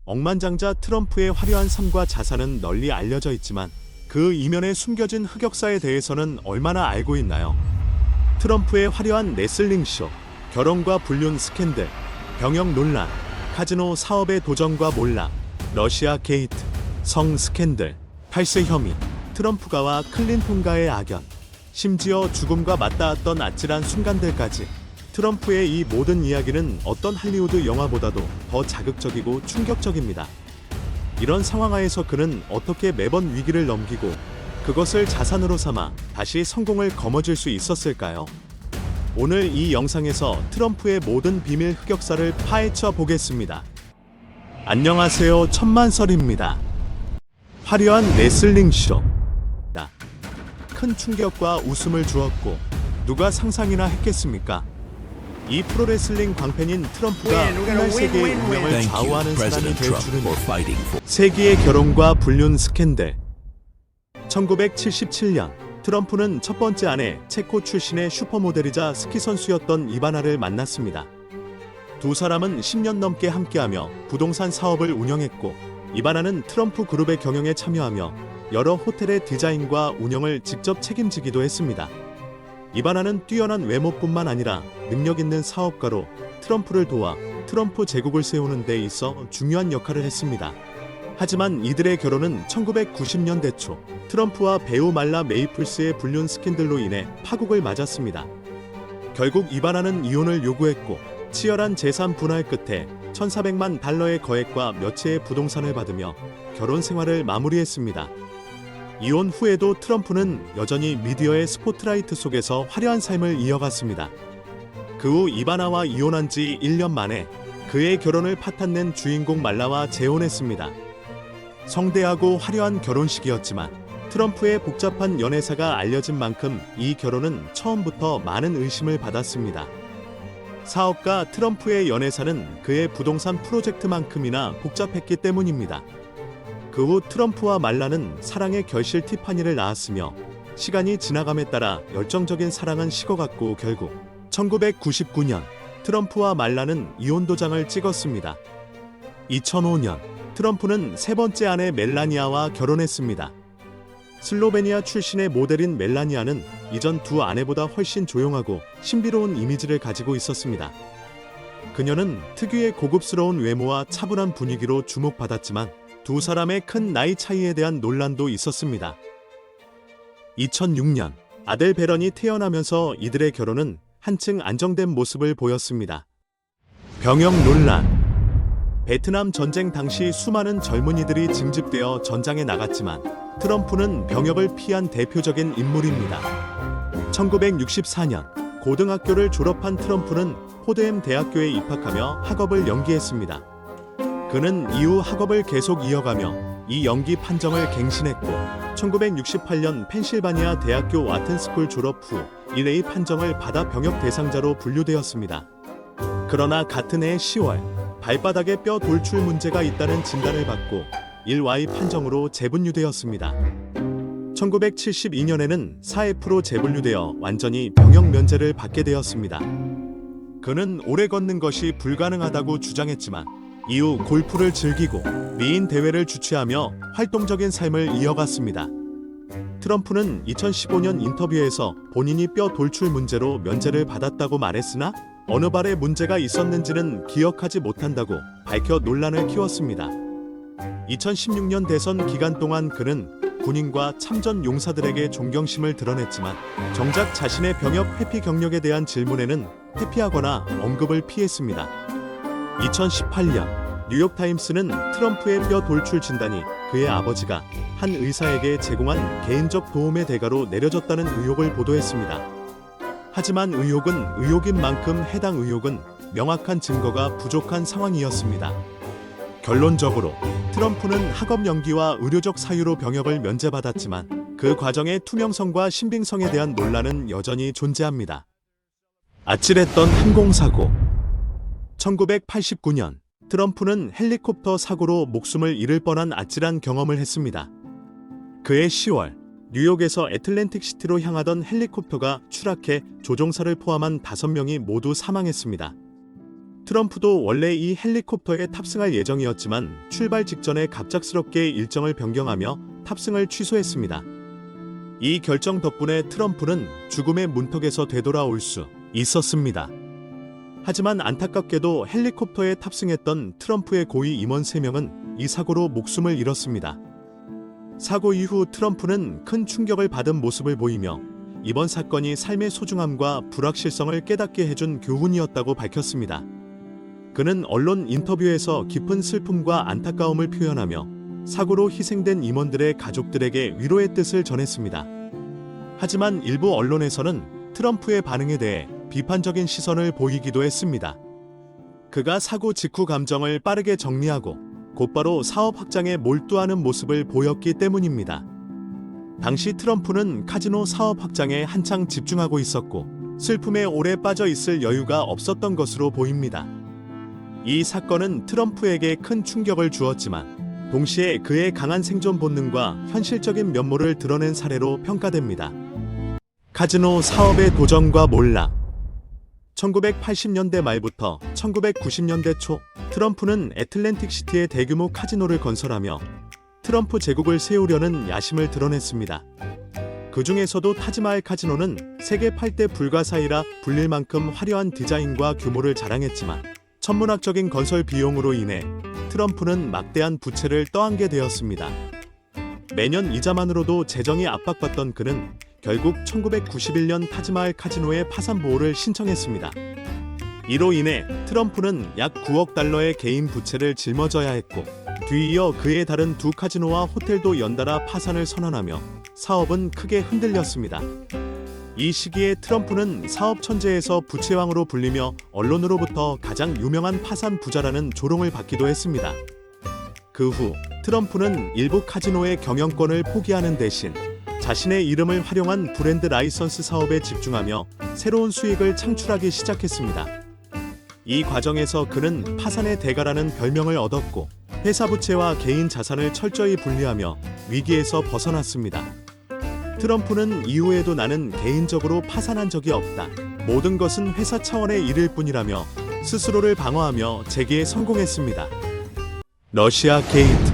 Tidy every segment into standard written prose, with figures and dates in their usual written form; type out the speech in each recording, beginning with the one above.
억만장자 트럼프의 화려한 삶과 자산은 널리 알려져 있지만 그 이면에 숨겨진 흑역사에 대해서는 얼마나 알고 있나요? 트럼프의 화려한 레슬링쇼, 결혼과 불륜 스캔들, 병역 논란, 카지노 사업의 도전과 몰락, 러시아 게이트, 성 스캔들, 탈세 혐의, 트럼프가와 클린톤과의 악연, 심지어 죽음과 맞닿았던 아찔한 순간들까지 트럼프의 이 모든 이야기는 어떤 할리우드 영화보다도 더 자극적이고 충격적입니다. 이런 상황 하에서 그는 어떻게 매번 위기를 넘기고 그것을 자산으로 삼아 다시 성공을 거머쥘 수 있었을까요? 오늘 이 영상에서 트럼프의 모든 비밀 흑역사를 파헤쳐 보겠습니다. 안녕하세요, 천만설입니다. 화려한 레슬링쇼. 큰 충격과 웃음을 주었고 누가 상상이나 했겠습니까? 이 프로레슬링 광팬인 트럼프가 훗날 세계의 운명을 좌우하는 사람이 될 줄은. 세기의 결혼과 불륜 스캔들. 1977년 트럼프는 첫 번째 아내 체코 출신의 슈퍼모델이자 스키 선수였던 이바나를 만났습니다. 두 사람은 10년 넘게 함께하며 부동산 사업을 운영했고, 이바나는 트럼프 그룹의 경영에 참여하며 여러 호텔의 디자인과 운영을 직접 책임지기도 했습니다. 이바나는 뛰어난 외모뿐만 아니라 능력 있는 사업가로 트럼프를 도와 트럼프 제국을 세우는 데 있어 중요한 역할을 했습니다. 하지만 이들의 결혼은 1990년대 초 트럼프와 배우 말라 메이플스의 불륜 스캔들로 인해 파국을 맞았습니다. 결국 이바나는 이혼을 요구했고 치열한 재산 분할 끝에 $1,400만 거액과 몇 채의 부동산을 받으며 결혼 생활을 마무리했습니다. 이혼 후에도 트럼프는 여전히 미디어의 스포트라이트 속에서 화려한 삶을 이어갔습니다. 그 후 이바나와 이혼한 지 1년 만에 그의 결혼을 파탄낸 주인공 말라와 재혼했습니다. 성대하고 화려한 결혼식이었지만 트럼프의 복잡한 연애사가 알려진 만큼 이 결혼은 처음부터 많은 의심을 받았습니다. 사업가 트럼프의 연애사는 그의 부동산 프로젝트만큼이나 복잡했기 때문입니다. 그 후 트럼프와 말라는 사랑의 결실 티파니를 낳았으며 시간이 지나감에 따라 열정적인 사랑은 식어갔고 결국 1999년 트럼프와 말라는 이혼 도장을 찍었습니다. 2005년 트럼프는 세 번째 아내 멜라니아와 결혼했습니다. 슬로베니아 출신의 모델인 멜라니아는 이전 두 아내보다 훨씬 조용하고 신비로운 이미지를 가지고 있었습니다. 그녀는 특유의 고급스러운 외모와 차분한 분위기로 주목받았지만 두 사람의 큰 나이 차이에 대한 논란도 있었습니다. 2006년 아델 베런이 태어나면서 이들의 결혼은 한층 안정된 모습을 보였습니다. 병역 논란. 베트남 전쟁 당시 수많은 젊은이들이 징집되어 전장에 나갔지만 트럼프는 병역을 피한 대표적인 인물입니다. 1964년 고등학교를 졸업한 트럼프는 포드햄 대학교에 입학하며 학업을 연기했습니다. 그는 이후 학업을 계속 이어가며 이 연기 판정을 갱신했고 1968년 펜실바니아 대학교 와튼스쿨 졸업 후 1A 판정을 받아 병역 대상자로 분류되었습니다. 그러나 같은 해 10월 발바닥에 뼈 돌출 문제가 있다는 진단을 받고 1Y 판정으로 재분류되었습니다. 1972년에는 4F로 재분류되어 완전히 병역 면제를 받게 되었습니다. 그는 오래 걷는 것이 불가능하다고 주장했지만 이후 골프를 즐기고 미인 대회를 주최하며 활동적인 삶을 이어갔습니다. 트럼프는 2015년 인터뷰에서 본인이 뼈 돌출 문제로 면제를 받았다고 말했으나 어느 발에 문제가 있었는지는 기억하지 못한다고 밝혀 논란을 키웠습니다. 2016년 대선 기간 동안 그는 군인과 참전 용사들에게 존경심을 드러냈지만 정작 자신의 병역 회피 경력에 대한 질문에는 회피하거나 언급을 피했습니다. 2018년 뉴욕타임스는 트럼프의 뼈 돌출 진단이 그의 아버지가 한 의사에게 제공한 개인적 도움의 대가로 내려졌다는 의혹을 보도했습니다. 하지만 의혹은 의혹인 만큼 해당 의혹은 명확한 증거가 부족한 상황이었습니다. 결론적으로 트럼프는 학업 연기와 의료적 사유로 병역을 면제받았지만 그 과정의 투명성과 신빙성에 대한 논란은 여전히 존재합니다. 아찔했던 항공사고. 1989년 트럼프는 헬리콥터 사고로 목숨을 잃을 뻔한 아찔한 경험을 했습니다. 그해 10월 뉴욕에서 애틀랜틱 시티로 향하던 헬리콥터가 추락해 조종사를 포함한 5명이 모두 사망했습니다. 트럼프도 원래 이 헬리콥터에 탑승할 예정이었지만 출발 직전에 갑작스럽게 일정을 변경하며 탑승을 취소했습니다. 이 결정 덕분에 트럼프는 죽음의 문턱에서 되돌아올 수 있었습니다. 하지만 안타깝게도 헬리콥터에 탑승했던 트럼프의 고위 임원 3명은 이 사고로 목숨을 잃었습니다. 사고 이후 트럼프는 큰 충격을 받은 모습을 보이며 이번 사건이 삶의 소중함과 불확실성을 깨닫게 해준 교훈이었다고 밝혔습니다. 그는 언론 인터뷰에서 깊은 슬픔과 안타까움을 표현하며 사고로 희생된 임원들의 가족들에게 위로의 뜻을 전했습니다. 하지만 일부 언론에서는 트럼프의 반응에 대해 비판적인 시선을 보이기도 했습니다. 그가 사고 직후 감정을 빠르게 정리하고 곧바로 사업 확장에 몰두하는 모습을 보였기 때문입니다. 당시 트럼프는 카지노 사업 확장에 한창 집중하고 있었고 슬픔에 오래 빠져 있을 여유가 없었던 것으로 보입니다. 이 사건은 트럼프에게 큰 충격을 주었지만 동시에 그의 강한 생존 본능과 현실적인 면모를 드러낸 사례로 평가됩니다. 카지노 사업의 도전과 몰락. 1980년대 말부터 1990년대 초 트럼프는 애틀랜틱 시티에 대규모 카지노를 건설하며 트럼프 제국을 세우려는 야심을 드러냈습니다. 그 중에서도 타지마할 카지노는 세계 8대 불가사의라 불릴 만큼 화려한 디자인과 규모를 자랑했지만 천문학적인 건설 비용으로 인해 트럼프는 막대한 부채를 떠안게 되었습니다. 매년 이자만으로도 재정이 압박받던 그는 결국 1991년 타지마할 카지노의 파산 보호를 신청했습니다. 이로 인해 트럼프는 약 9억 달러의 개인 부채를 짊어져야 했고 뒤이어 그의 다른 두 카지노와 호텔도 연달아 파산을 선언하며 사업은 크게 흔들렸습니다. 이 시기에 트럼프는 사업 천재에서 부채왕으로 불리며 언론으로부터 가장 유명한 파산 부자라는 조롱을 받기도 했습니다. 그 후 트럼프는 일부 카지노의 경영권을 포기하는 대신 자신의 이름을 활용한 브랜드 라이선스 사업에 집중하며 새로운 수익을 창출하기 시작했습니다. 이 과정에서 그는 파산의 대가라는 별명을 얻었고 회사 부채와 개인 자산을 철저히 분리하며 위기에서 벗어났습니다. 트럼프는 이후에도 나는 개인적으로 파산한 적이 없다. 모든 것은 회사 차원의 일일 뿐이라며 스스로를 방어하며 재기에 성공했습니다. 러시아 게이트.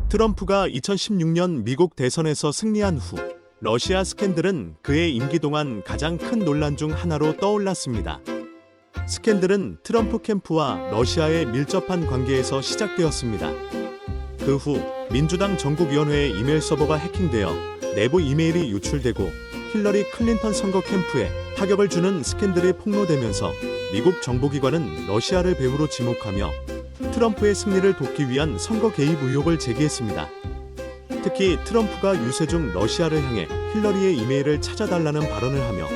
트럼프가 2016년 미국 대선에서 승리한 후 러시아 스캔들은 그의 임기 동안 가장 큰 논란 중 하나로 떠올랐습니다. 스캔들은 트럼프 캠프와 러시아의 밀접한 관계에서 시작되었습니다. 그 후 민주당 전국위원회의 이메일 서버가 해킹되어 내부 이메일이 유출되고 힐러리 클린턴 선거 캠프에 타격을 주는 스캔들이 폭로되면서 미국 정보기관은 러시아를 배후로 지목하며 트럼프의 승리를 돕기 위한 선거 개입 의혹을 제기했습니다. 특히 트럼프가 유세 중 러시아를 향해 힐러리의 이메일을 찾아달라는 발언을 하며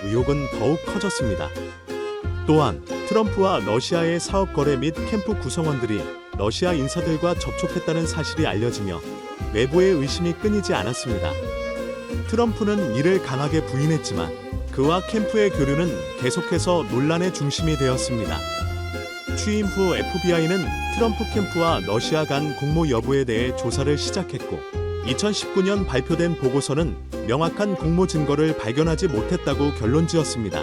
의혹은 더욱 커졌습니다. 또한 트럼프와 러시아의 사업 거래 및 캠프 구성원들이 러시아 인사들과 접촉했다는 사실이 알려지며 외부의 의심이 끊이지 않았습니다. 트럼프는 이를 강하게 부인했지만 그와 캠프의 교류는 계속해서 논란의 중심이 되었습니다. 취임 후 FBI는 트럼프 캠프와 러시아 간 공모 여부에 대해 조사를 시작했고 2019년 발표된 보고서는 명확한 공모 증거를 발견하지 못했다고 결론지었습니다.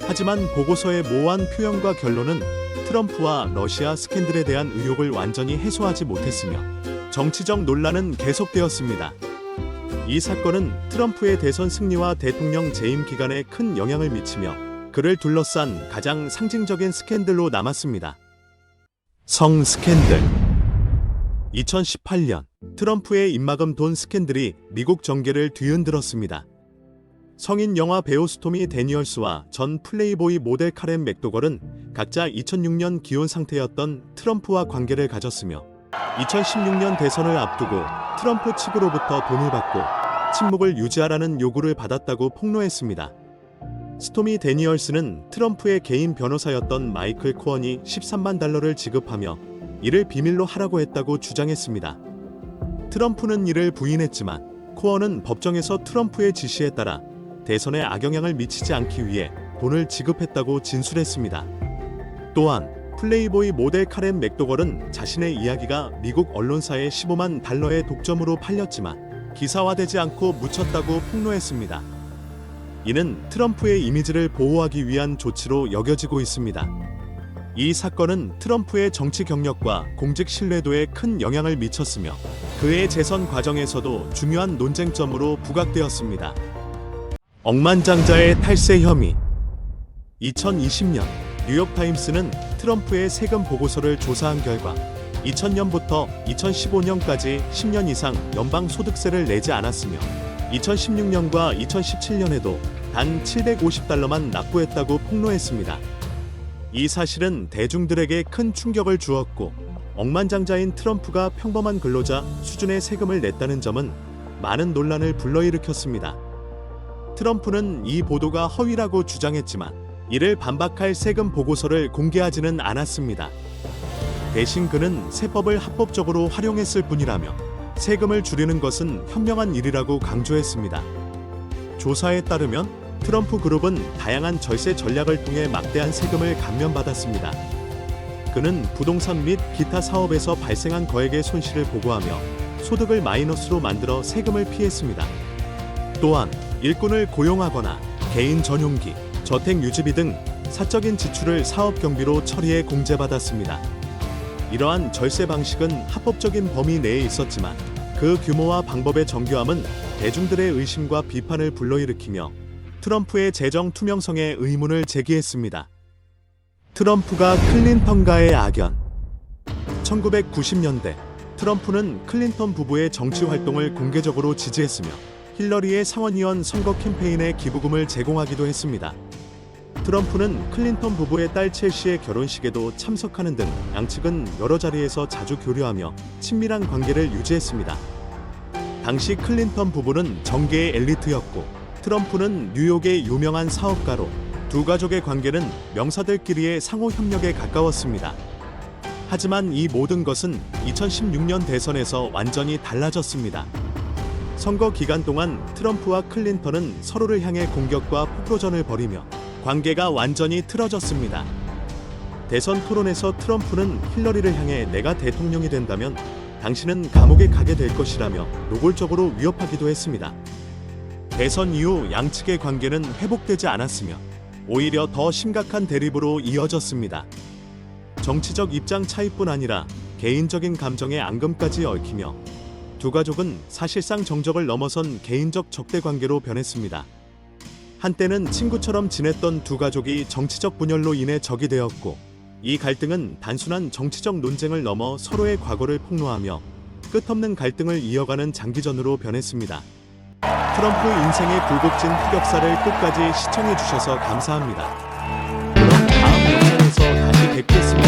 하지만 보고서의 모호한 표현과 결론은 트럼프와 러시아 스캔들에 대한 의혹을 완전히 해소하지 못했으며 정치적 논란은 계속되었습니다. 이 사건은 트럼프의 대선 승리와 대통령 재임 기간에 큰 영향을 미치며 그를 둘러싼 가장 상징적인 스캔들로 남았습니다. 성 스캔들. 2018년 트럼프의 입막음 돈 스캔들이 미국 정계를 뒤흔들었습니다. 성인 영화 배우 스토미 데니얼스와 전 플레이보이 모델 카렌 맥도걸은 각자 2006년 기혼 상태였던 트럼프와 관계를 가졌으며 2016년 대선을 앞두고 트럼프 측으로부터 돈을 받고 침묵을 유지하라는 요구를 받았다고 폭로했습니다. 스토미 데니얼스는 트럼프의 개인 변호사였던 마이클 코언이 13만 달러를 지급하며 이를 비밀로 하라고 했다고 주장했습니다. 트럼프는 이를 부인했지만 코언은 법정에서 트럼프의 지시에 따라 대선에 악영향을 미치지 않기 위해 돈을 지급했다고 진술했습니다. 또한 플레이보이 모델 카렌 맥도걸은 자신의 이야기가 미국 언론사에 15만 달러의 독점으로 팔렸지만 기사화되지 않고 묻혔다고 폭로했습니다. 이는 트럼프의 이미지를 보호하기 위한 조치로 여겨지고 있습니다. 이 사건은 트럼프의 정치 경력과 공직 신뢰도에 큰 영향을 미쳤으며 그의 재선 과정에서도 중요한 논쟁점으로 부각되었습니다. 억만장자의 탈세 혐의. 2020년 뉴욕타임스는 트럼프의 세금 보고서를 조사한 결과 2000년부터 2015년까지 10년 이상 연방소득세를 내지 않았으며 2016년과 2017년에도 단 $750만 납부했다고 폭로했습니다. 이 사실은 대중들에게 큰 충격을 주었고 억만장자인 트럼프가 평범한 근로자 수준의 세금을 냈다는 점은 많은 논란을 불러일으켰습니다. 트럼프는 이 보도가 허위라고 주장했지만 이를 반박할 세금 보고서를 공개하지는 않았습니다. 대신 그는 세법을 합법적으로 활용했을 뿐이라며 세금을 줄이는 것은 현명한 일이라고 강조했습니다. 조사에 따르면 트럼프 그룹은 다양한 절세 전략을 통해 막대한 세금을 감면받았습니다. 그는 부동산 및 기타 사업에서 발생한 거액의 손실을 보고하며 소득을 마이너스로 만들어 세금을 피했습니다. 또한 일꾼을 고용하거나 개인 전용기, 저택 유지비 등 사적인 지출을 사업 경비로 처리해 공제받았습니다. 이러한 절세 방식은 합법적인 범위 내에 있었지만 그 규모와 방법의 정교함은 대중들의 의심과 비판을 불러일으키며 트럼프의 재정 투명성에 의문을 제기했습니다. 트럼프가 클린턴과의 악연. 1990년대 트럼프는 클린턴 부부의 정치 활동을 공개적으로 지지했으며 힐러리의 상원의원 선거 캠페인에 기부금을 제공하기도 했습니다. 트럼프는 클린턴 부부의 딸 첼시의 결혼식에도 참석하는 등 양측은 여러 자리에서 자주 교류하며 친밀한 관계를 유지했습니다. 당시 클린턴 부부는 정계의 엘리트였고 트럼프는 뉴욕의 유명한 사업가로 두 가족의 관계는 명사들끼리의 상호 협력에 가까웠습니다. 하지만 이 모든 것은 2016년 대선에서 완전히 달라졌습니다. 선거 기간 동안 트럼프와 클린턴은 서로를 향해 공격과 폭로전을 벌이며 관계가 완전히 틀어졌습니다. 대선 토론에서 트럼프는 힐러리를 향해 내가 대통령이 된다면 당신은 감옥에 가게 될 것이라며 노골적으로 위협하기도 했습니다. 대선 이후 양측의 관계는 회복되지 않았으며 오히려 더 심각한 대립으로 이어졌습니다. 정치적 입장 차이뿐 아니라 개인적인 감정의 앙금까지 얽히며 두 가족은 사실상 정적을 넘어선 개인적 적대 관계로 변했습니다. 한때는 친구처럼 지냈던 두 가족이 정치적 분열로 인해 적이 되었고 이 갈등은 단순한 정치적 논쟁을 넘어 서로의 과거를 폭로하며 끝없는 갈등을 이어가는 장기전으로 변했습니다. 트럼프 인생의 굴곡진 흑역사를 끝까지 시청해주셔서 감사합니다. 그럼 다음 영상에서 다시 뵙겠습니다.